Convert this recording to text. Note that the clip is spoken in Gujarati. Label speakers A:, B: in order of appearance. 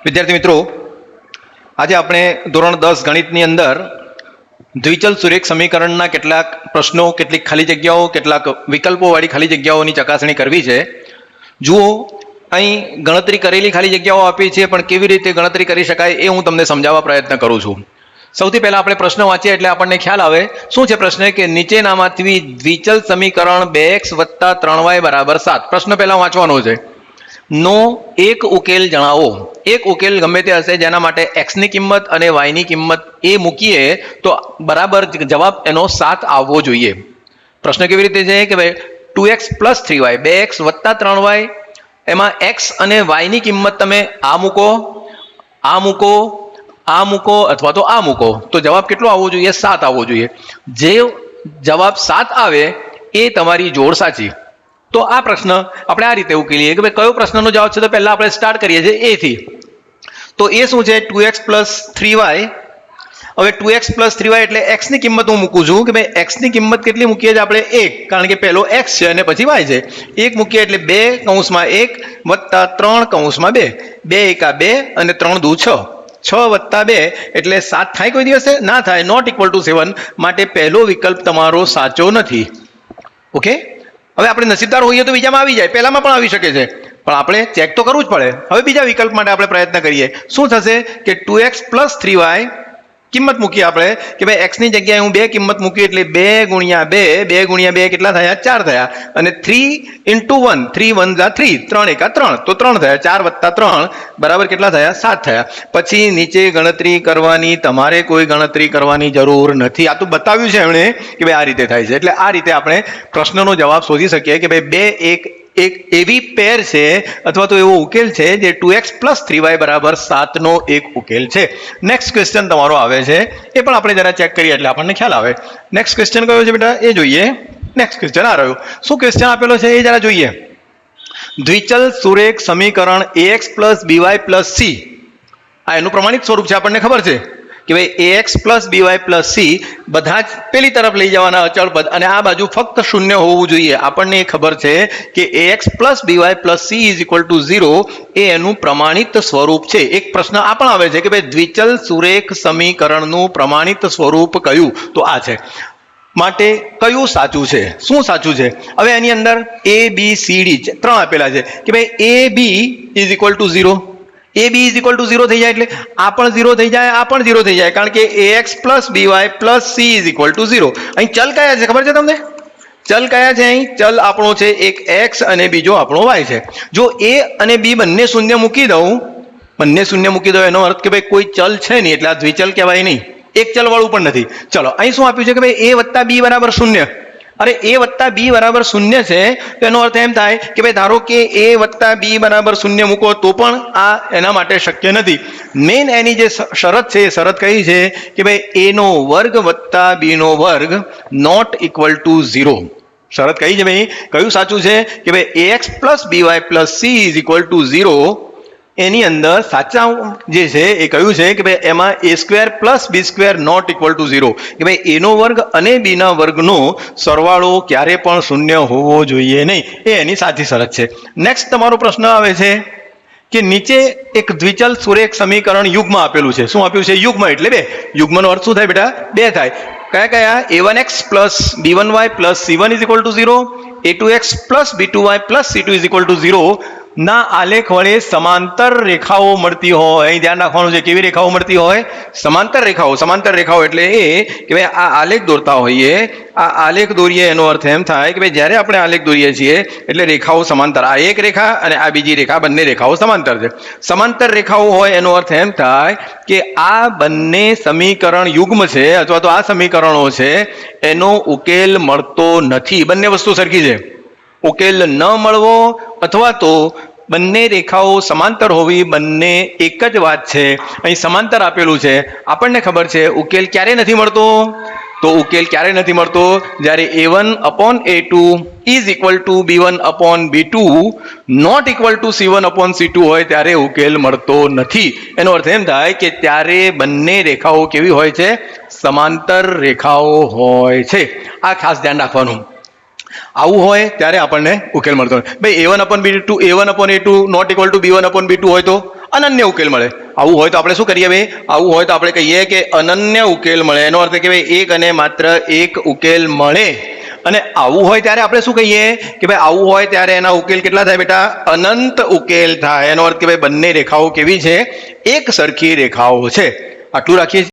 A: વિદ્યાર્થી મિત્રો, આજે આપણે ધોરણ 10 ગણિતની અંદર દ્વિચલ સુરેખ સમીકરણના કેટલાક પ્રશ્નો, કેટલીક ખાલી જગ્યાઓ, કેટલાક વિકલ્પોવાળી ખાલી જગ્યાઓની ચકાસણી કરવી છે. જુઓ, અહીં ગણતરી કરેલી ખાલી જગ્યાઓ આપી છે, પણ કેવી રીતે ગણતરી કરી શકાય એ હું તમને સમજાવવા પ્રયત્ન કરું છું. સૌથી પહેલા આપણે પ્રશ્ન વાંચીએ એટલે આપણને ખ્યાલ આવે. શું છે પ્રશ્ન? કે નીચેનામાંથી દ્વિચલ સમીકરણ 2x + 3y = 7. પ્રશ્ન પહેલા વાંચવાનો છે. નો એક ઉકેલ જણાવો. એક ઉકેલ ગમે તે હશે જેના માટે x ની કિંમત અને y ની કિંમત એ મૂકીએ તો બરાબર જવાબ એનો 7 આવવો જોઈએ. પ્રશ્ન કેવી રીતે છે કે ભાઈ 2x + 3y 2x + 3y, એમાં x અને y ની કિંમત તમે આ મૂકો, આ મૂકો, આ મૂકો અથવા તો આ મૂકો તો જવાબ કેટલો આવવો જોઈએ? 7 આવવો જોઈએ. જે જવાબ 7 આવે એ તમારી જોડ સાચી. તો આ પ્રશ્ન આપણે આ રીતે ઉકેલીએ કે ભાઈ કયો પ્રશ્નનો જવાબ છે. તો પહેલા આપણે સ્ટાર્ટ કરીએ છીએ a થી. તો એ શું છે? 2x + 3y. હવે 2x + 3y એટલે x ની કિંમત હું મૂકું છું કે ભાઈ x ની કિંમત કેટલી મૂકીએ છીએ આપણે? 1, કારણ કે પહેલો x છે અને પછી y છે. 1 મૂકીએ એટલે 2 કૌંસમાં 1 વત્તા 3 કૌંસમાં 2. 2 એકા 2 અને 3 દુ 6. 6 વત્તા 2 એટલે 7 થાય કોઈ દિવસે? ના થાય. Not equal to 7. માટે પહેલો વિકલ્પ તમારો સાચો નથી. ઓકે, હવે આપણે નસીબદાર હોઈએ તો બીજામાં આવી જાય, પહેલામાં પણ આવી શકે છે, પણ આપણે ચેક તો કરવું જ પડે. હવે બીજા વિકલ્પ માટે આપણે પ્રયત્ન કરીએ. શું થશે કે 2x + 3y કિંમત મૂકીએ આપણે કે ભાઈ x ની જગ્યાએ હું 2 કિંમત મૂકી એટલે 2 ગુણ્યા 2, 2 ગુણ્યા 2 કેટલા થયા? 4 થયા. અને 3 × 1, 3 × 1 = 3, 3 એકા 3 તો 3 થયા. 4 વત્તા 3 બરાબર કેટલા થયા? 7 થયા. પછી નીચે ગણતરી કરવાની, તમારે કોઈ ગણતરી કરવાની જરૂર નથી. આ તો બતાવ્યું છે એમણે કે ભાઈ આ રીતે થાય છે. એટલે આ રીતે આપણે પ્રશ્નનો જવાબ શોધી શકીએ કે ભાઈ એક એવી પેર છે અથવા તો એવો ઉકેલ છે જે 2x + 3y = 7 નો એક ઉકેલ છે. નેક્સ્ટ ક્વેશ્ચન તમારો આવે છે, એ પણ આપણે જરા ચેક કરીએ એટલે આપણને ખ્યાલ આવે. નેક્સ્ટ ક્વેશ્ચન કયો છે બેટા? એ જોઈએ. નેક્સ્ટ ક્વેશ્ચન આ રહ્યો. શું ક્વેશ્ચન આપેલો છે એ જરા જોઈએ. દ્વિચલ સુરેખ સમીકરણ ax + by + c, આ એનું પ્રમાણિત સ્વરૂપ છે. આપણને ખબર છે કે ભાઈ ax + by + c બધા જ પેલી તરફ લઈ જવાના અચળ પદ અને આ બાજુ ફક્ત 0 હોવું જોઈએ. આપણને એ ખબર છે કે ax + by + c = 0 એ એનું પ્રમાણિત સ્વરૂપ છે. એક પ્રશ્ન આ પણ આવે છે કે ભાઈ દ્વિચલ સુરેખ સમીકરણનું પ્રમાણિત સ્વરૂપ કયું? તો આ છે. માટે કયું સાચું છે? શું સાચું છે? હવે એની અંદર a b c d 3 આપેલા છે કે ભાઈ a b = 0. a b = 0 થઈ જાય એટલે આ પણ 0 થઈ જાય, આ પણ 0 થઈ જાય, કારણ કે ax + by + c = 0. અહીં ચલ કયા છે ખબર છે તમને? ચલ કયા છે અહીં? ચલ આપણો છે એક x અને બીજો આપણો y છે. જો a અને b બંને શૂન્ય મૂકી દઉં, એનો અર્થ કે ભાઈ કોઈ ચલ છે નહીં, એટલે આ દ્વિચલ કહેવાય નહીં. એક ચલ વાળું પણ નથી. ચલો, અહીં શું આપ્યું છે કે ભાઈ a + b = 0. અરે a + b = 0 છે તો એનો અર્થ એમ થાય કે ભાઈ ધારો કે a + b = 0 મૂકો તો પણ આ એના માટે શક્ય નથી. મેઇન એની જે શરત છે એ શરત કઈ છે કે ભાઈ a² + b² not equal two 0. શરત કઈ છે ભાઈ? કયું સાચું છે કે ભાઈ ax + by + c = 0. એની અંદર સાચા જે છે એ કયું છે કે ભાઈ એમાં a² + b² not equal two 0, કે ભાઈ a² અને b² નો સરવાળો ક્યારે પણ 0 હોવો જોઈએ નહીં. એ એની સાચી શરત છે. નેક્સ્ટ તમારો પ્રશ્ન આવે છે કે નીચે એક દ્વિચલ સુરેખ સમીકરણ યુગ્મ આપેલું છે. શું આપ્યું છે? યુગ્મ એટલે 2. યુગ્મનો અર્થ શું થાય બેટા? 2 થાય. કયા કયા? a1x + b1y + c1 = 0, a2x + b2y + c2 = 0 ના આલેખ વડે સમાંતર રેખાઓ મળતી હોય. અહીં ધ્યાન રાખવાનું છે. કેવી રેખાઓ મળતી હોય? સમાંતર રેખાઓ. સમાંતર રેખાઓ એટલે એ કે ભાઈ આ આલેખ દોરતા હોઈએ, આ આલેખ દોરીએ એનો અર્થ એમ થાય કે ભાઈ જ્યારે આપણે આલેખ દોરીએ છીએ એટલે રેખાઓ સમાંતર. આ એક રેખા અને આ બીજી રેખા, બંને રેખાઓ સમાંતર છે. સમાંતર રેખાઓ હોય એનો અર્થ એમ થાય કે આ બંને સમીકરણ યુગ્મ છે અથવા તો આ સમીકરણો છે એનો ઉકેલ મળતો નથી. બંને વસ્તુ સરખી છે. ઉકેલ ન મળવો અથવા તો બંને રેખાઓ સમાંતર હોવી, બંને એક જ વાત છે. અહીં સમાંતર આપેલું છે, આપણને ખબર છે ઉકેલ ક્યારે નથી મળતો? તો ઉકેલ ક્યારે નથી મળતો? જ્યારે a1/a2 = b1/b2 not equal two c1/c2 હોય ત્યારે ઉકેલ મળતો નથી. એનો અર્થ એમ થાય કે ત્યારે બંને રેખાઓ કેવી હોય છે? સમાંતર રેખાઓ હોય છે. આ ખાસ ધ્યાન રાખવાનું. આવું હોય ત્યારે આપણને ઉકેલ મળતો હોય. ભાઈ a1/b2 a1/a2 not equal two b1/b2 હોય તો અનન્ય ઉકેલ મળે. આવું હોય તો આપણે શું કરીએ ભાઈ? આવું હોય તો આપણે કહીએ કે અનન્ય ઉકેલ મળે. એનો અર્થ કે ભાઈ એક અને માત્ર એક ઉકેલ મળે. અને આવું હોય ત્યારે આપણે શું કહીએ કે ભાઈ આવું હોય ત્યારે એના ઉકેલ કેટલા થાય બેટા? અનંત ઉકેલ થાય. એનો અર્થ કે ભાઈ બંને રેખાઓ કેવી છે? એક સરખી રેખાઓ છે. આટલું રાખીએ.